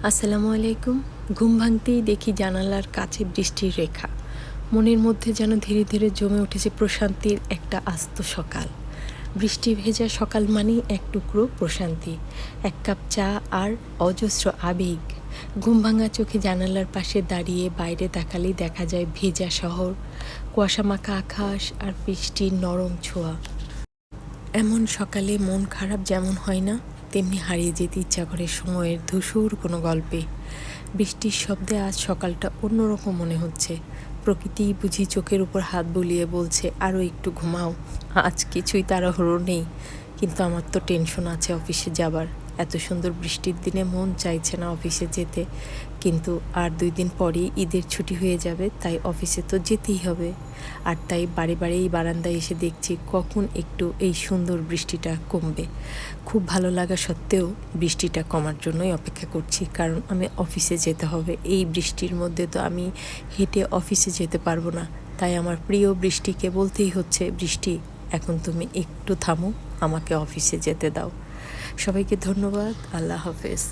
আসসালামু আলাইকুম। ঘুম ভাঙতেই দেখি জানালার কাছে বৃষ্টির রেখা। মনের মধ্যে যেন ধীরে ধীরে জমে উঠেছে প্রশান্তির একটা আস্ত সকাল। বৃষ্টি ভেজা সকাল মানেই এক টুকরো প্রশান্তি, এক কাপ চা আর অজস্র আবেগ। ঘুম ভাঙা চোখে জানালার পাশে দাঁড়িয়ে বাইরে তাকালেই দেখা যায় ভেজা শহর, কুয়াশামাখা আকাশ আর বৃষ্টির নরম ছোঁয়া। এমন সকালে মন খারাপ যেমন হয় না, তেমনি হারিয়ে যেতে ইচ্ছা করে সময়ের ধূসর কোনো গল্পে। বৃষ্টির শব্দে আজ সকালটা অন্যরকম মনে হচ্ছে। প্রকৃতি বুঝি চোখের উপর হাত বুলিয়ে বলছে, আরও একটু ঘুমাও, আজ কিছুই তাড়াহুড়ো নেই। কিন্তু আমার তো টেনশন আছে অফিসে যাবার। এত সুন্দর বৃষ্টির দিনে মন চাইছে না অফিসে যেতে, কিন্তু আর 2 দিন পরেই ঈদের ছুটি হয়ে যাবে, তাই অফিসে তো যেতেই হবে। আর তাই বারে বারে এই বারান্দায় এসে দেখছি কখন একটু এই সুন্দর বৃষ্টিটা কমবে। খুব ভালো লাগা সত্ত্বেও বৃষ্টিটা কমার জন্যই অপেক্ষা করছি, কারণ আমি অফিসে যেতে হবে। এই বৃষ্টির মধ্যে তো আমি হেঁটে অফিসে যেতে পারবো না। তাই আমার প্রিয় বৃষ্টিকে বলতেই হচ্ছে, বৃষ্টি এখন তুমি একটু থামো, আমাকে অফিসে যেতে দাও। সবাইকে ধন্যবাদ। আল্লাহ হাফেজ।